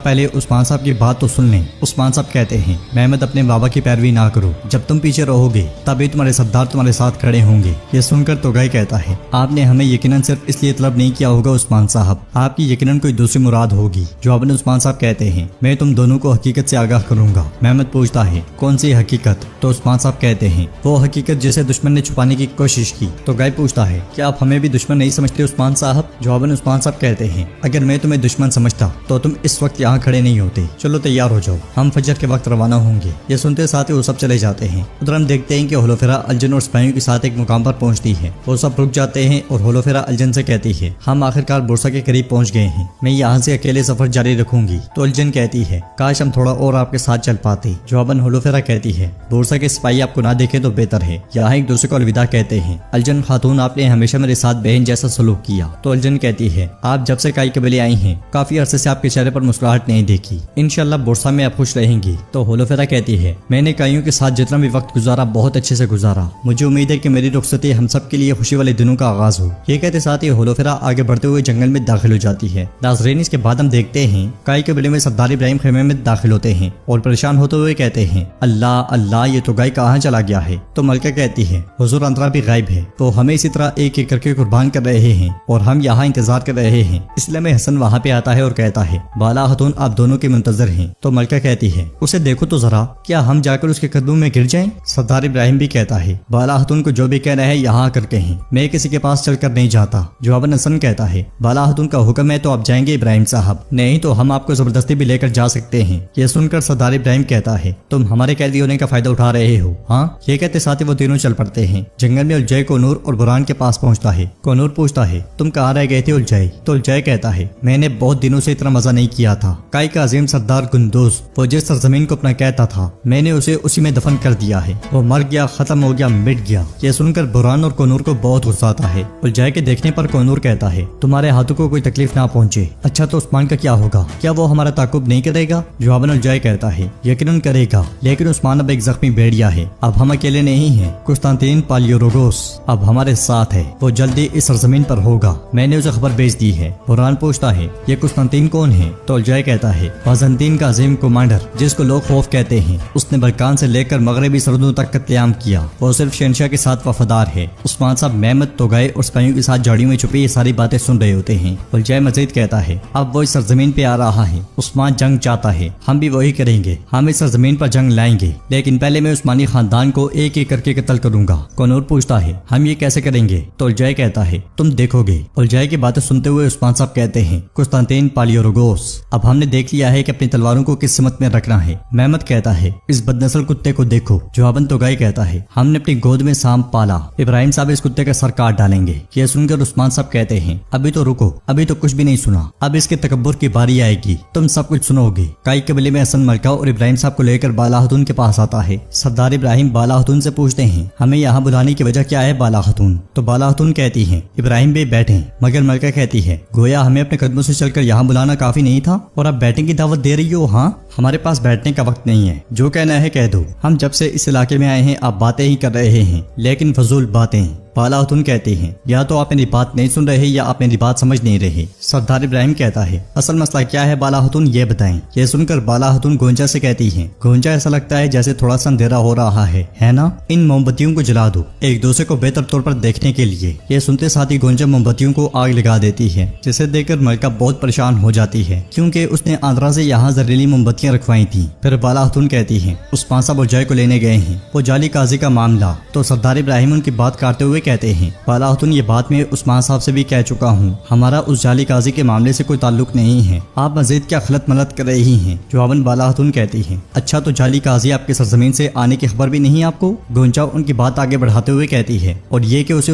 پہلے عثمان صاحب کی بات تو سن لیں۔ عثمان صاحب کہتے ہیں محمد اپنے بابا کی پیروی نہ کرو، جب تم پیچھے رہو گے تبھی تمہارے سردار تمہارے ساتھ کھڑے ہوں گے۔ یہ سن کر توگائی کہتا ہے آپ نے ہمیں یقیناً صرف اس لیے طلب نہیں کیا ہوگا عثمان صاحب، آپ کی یقیناً کوئی دوسری مراد ہوگی۔ جواباً عثمان صاحب کہتے ہیں میں تم دونوں کو حقیقت سے آگاہ کروں گا۔ محمد پوچھتا ہے کون سی حقیقت؟ تو عثمان صاحب کہتے ہیں وہ حقیقت جسے دشمن نے چھپانے کی کوشش کی۔ توگائی پوچھتا ہے کیا آپ ہمیں بھی دشمن نہیں سمجھتے عثمان صاحب؟ جواباً عثمان صاحب کہتے ہیں اگر میں تمہیں دشمن سمجھتا تو تم اس وقت یہاں کھڑے نہیں ہوتے۔ چلو تیار ہو جاؤ، ہم فجر کے وقت روانہ ہوں گے۔ یہ سنتے ساتھ ہی وہ سب چلے جاتے ہیں۔ ادھر ہم دیکھتے ہیں کہ ہولوفیرا الجن اور سپاہیوں کے ساتھ ایک مقام پر پہنچتی ہے۔ وہ سب رک جاتے ہیں اور ہولوفیرا الجن سے کہتی ہے ہم آخرکار بورسا کے قریب پہنچ گئے ہیں، میں یہاں سے اکیلے سفر جاری رکھوں گی۔ تو الجن کہتی ہے کاش ہم تھوڑا اور آپ کے ساتھ چل پاتے۔ جواباً ہولوفیرا کہتی ہے بورسا کے سپاہی آپ کو نہ دیکھیں تو بہتر ہے، یہاں ایک دوسرے کو الوداع کہتے ہیں۔ الجن خاتون آپ نے ہمیشہ میرے ساتھ بہن جیسا سلوک کیا۔ تو الجن کہتی ہے آپ جب سے کائی قبیلے آئی ہیں کافی عرصے سے آپ کے چہرے پر مسکراہٹ نہیں دیکھی، انشاءاللہ بورسا میں آپ خوش رہیں گی۔ تو ہولوفیرا کہتی ہے میں نے کائیوں کے ساتھ جتنا بھی وقت گزارا بہت اچھے سے گزارا، مجھے امید ہے کہ میری رخصتی ہم سب کے لیے خوشی والے دنوں کا آغاز ہو۔ یہ کہتے ساتھ ہی ہولوفیرا آگے بڑھتے ہوئے جنگل میں داخل ہو جاتی ہے۔ ناظرین اس کے بعد ہم دیکھتے ہیں کائی قبیلے میں سردار ابراہیم خیمے میں داخل ہوتے ہیں اور پریشان ہوتے ہوئے کہتے ہیں اللہ اللہ یہ تو گائے کہاں چلا گیا ہے؟ تو ملکہ کہتی ہے حضور اندرا بھی غائب ہے، تو ہمیں اسی طرح ایک ایک کر کے قربان کر رہے ہیں اور ہم یہاں انتظار کر رہے ہیں۔ اس لیے میں حسن وہاں پہ آتا ہے اور کہتا ہے بالا خاتون آپ دونوں کے منتظر ہیں۔ تو ملکہ کہتی ہے اسے دیکھو تو ذرا، کیا ہم جا کر اس کے قدموں میں گر جائیں؟ سردار ابراہیم بھی کہتا ہے بالا خاتون کو جو بھی کہنا ہے یہاں آ کر کہیں، میں کسی کے پاس چل کر نہیں جاتا۔ جواباً حسن کہتا ہے بالا خاتون کا حکم ہے تو آپ جائیں گے ابراہیم صاحب، نہیں تو ہم آپ کو زبردستی بھی لے کر جا سکتے ہیں۔ یہ سن کر سردار ابراہیم کہتا ہے تم ہمارے قیدی ہونے کا فائدہ اٹھا رہے ہو ہاں؟ یہ کہتے ساتھ ہی وہ تینوں چل پڑتے ہیں۔ جنگل میں الجھے کونور اور بران کے پاس پہنچتا ہے۔ کونور پوچھتا ہے تم کہاں رہ گئے تھے الجھے؟ تو الجھے کہتا ہے میں نے بہت دنوں سے اتنا مزہ نہیں کیا تھا، کائی کا عظیم سردار گندوز وہ جس سرزمین کو اپنا کہتا تھا میں نے اسے اسی میں دفن کر دیا ہے، وہ مر گیا، ختم ہو گیا، مٹ گیا۔ یہ سن کر بران اور کونور کو بہت غصہ آتا ہے۔ الجھے کے دیکھنے پر کونور کہتا ہے تمہارے ہاتھوں کو کوئی تکلیف نہ پہنچے، اچھا تو عثمان کا کیا ہوگا؟ کیا وہ ہمارا تعاقب نہیں کرے گا؟ جواباً الجھے کہتا ہے یقیناً کرے گا، لیکن عثمان اب ایک زخمی بھیڑیا ہے، اب ہم اکیلے نہیں ہیں، قسطنطین پالیوروگوس اب ہمارے ساتھ ہے، وہ جلدی اس سرزمین پر ہوگا، میں نے اسے خبر بھیج دی ہے۔ بران پوچھتا ہے یہ قسطنطین کون ہے؟ تو الجھے کہتا ہے بازنطین کا عظیم کمانڈر جس کو لوگ خوف کہتے ہیں، اس نے بلکان سے لے کر مغربی سرحدوں تک قتل عام کیا، وہ صرف شہنشاہ کے ساتھ وفادار ہے۔ عثمان صاحب محمد توگائے اور سپاہیوں کے ساتھ جھاڑیوں میں چھپے یہ ساری باتیں سن رہے ہوتے ہیں۔ الجھے مزید کہتا ہے اب وہ اس سرزمین پہ آ رہا ہے، عثمان جنگ چاہتا ہے، ہم بھی وہی کریں گے، ہم اس سرزمین پر جنگ لائیں گے، لیکن پہلے میں عثمانی خاندان کو ایک ایک کر کے قتل کروں گا۔ کونور پوچھتا ہے ہم یہ کیسے کریں گے؟ تو الجھے کہتا ہے تم دیکھو گے۔ الجھے کی باتیں سنتے ہوئے عثمان صاحب کہتے ہیں قسطنطین پالیوروگوس اب ہم نے دیکھ لیا ہے کہ اپنی تلواروں کو کس سمت میں رکھنا ہے۔ محمد کہتا ہے اس بدنسل کتے کو دیکھو۔ جواباً توگائی کہتا ہے ہم نے اپنی گود میں سانپ پالا، ابراہیم صاحب اس کتے کا سر کاٹ ڈالیں گے۔ یہ سن کر عثمان صاحب کہتے ہیں ابھی تو رکو، ابھی تو کچھ بھی نہیں سنا، اب اس کے تکبر کی باری آئے گی، تم سب کچھ سنو گے۔ کائی قبیلے میں حسن ملکہ اور ابراہیم صاحب کو لے کر بالا خاتون کے پاس آتا ہے۔ سردار ابراہیم بالا خاتون سے پوچھتے ہیں ہمیں یہاں بلانے کی وجہ کیا ہے بالا خاتون؟ تو بالا خاتون کہتی ہیں ابراہیم بھی بیٹھیں، مگر ملکہ کہتی ہے گویا ہمیں اپنے قدموں سے چل کر یہاں بلانا کافی نہیں تھا اور اب بیٹھنے کی دعوت دے رہی ہو؟ ہاں ہمارے پاس بیٹھنے کا وقت نہیں ہے، جو کہنا ہے کہہ دو، ہم جب سے اس علاقے میں آئے ہیں آپ باتیں ہی کر رہے ہیں، لیکن فضول باتیں۔ بالا خاتون کہتے ہیں یا تو آپ میری بات نہیں سن رہے یا آپ میری بات سمجھ نہیں رہے۔ سردار ابراہیم کہتا ہے اصل مسئلہ کیا ہے بالا خاتون یہ بتائیں۔ یہ سن کر بالا خاتون گونجا سے کہتی ہیں گونجا ایسا لگتا ہے جیسے تھوڑا سا اندھیرا ہو رہا ہے نا؟ ان موم بتیوں کو جلا دو ایک دوسرے کو بہتر طور پر دیکھنے کے لیے۔ یہ سنتے ساتھ ہی گونجا موم بتیوں کو آگ لگا دیتی ہے، جسے دیکھ کر ملکہ بہت پریشان ہو جاتی ہے کیونکہ اس نے آندرا سے یہاں زہریلی موم بتیاں رکھوائی تھیں۔ پھر بالا خاتون کہتی ہیں عثمان صاحب الجھے کو لینے گئے ہیں، وہ جعلی قاضی کا معاملہ۔ تو سردار ابراہیم ان کی بات کاٹتے ہوئے کہتے ہیں بالا خاتون یہ بات میں عثمان صاحب سے بھی کہہ چکا ہوں، ہمارا اس جعلی قاضی کے معاملے سے کوئی تعلق نہیں ہے، آپ مزید کیا خلط ملط کر رہی ہیں؟ جواباً بالا خاتون کہتی ہیں اچھا تو جعلی قاضی آپ کے سرزمین سے آنے کی خبر بھی نہیں آپ کو؟ گونجا ان کی بات آگے بڑھاتے ہوئے کہتی ہے اور یہ کہ اسے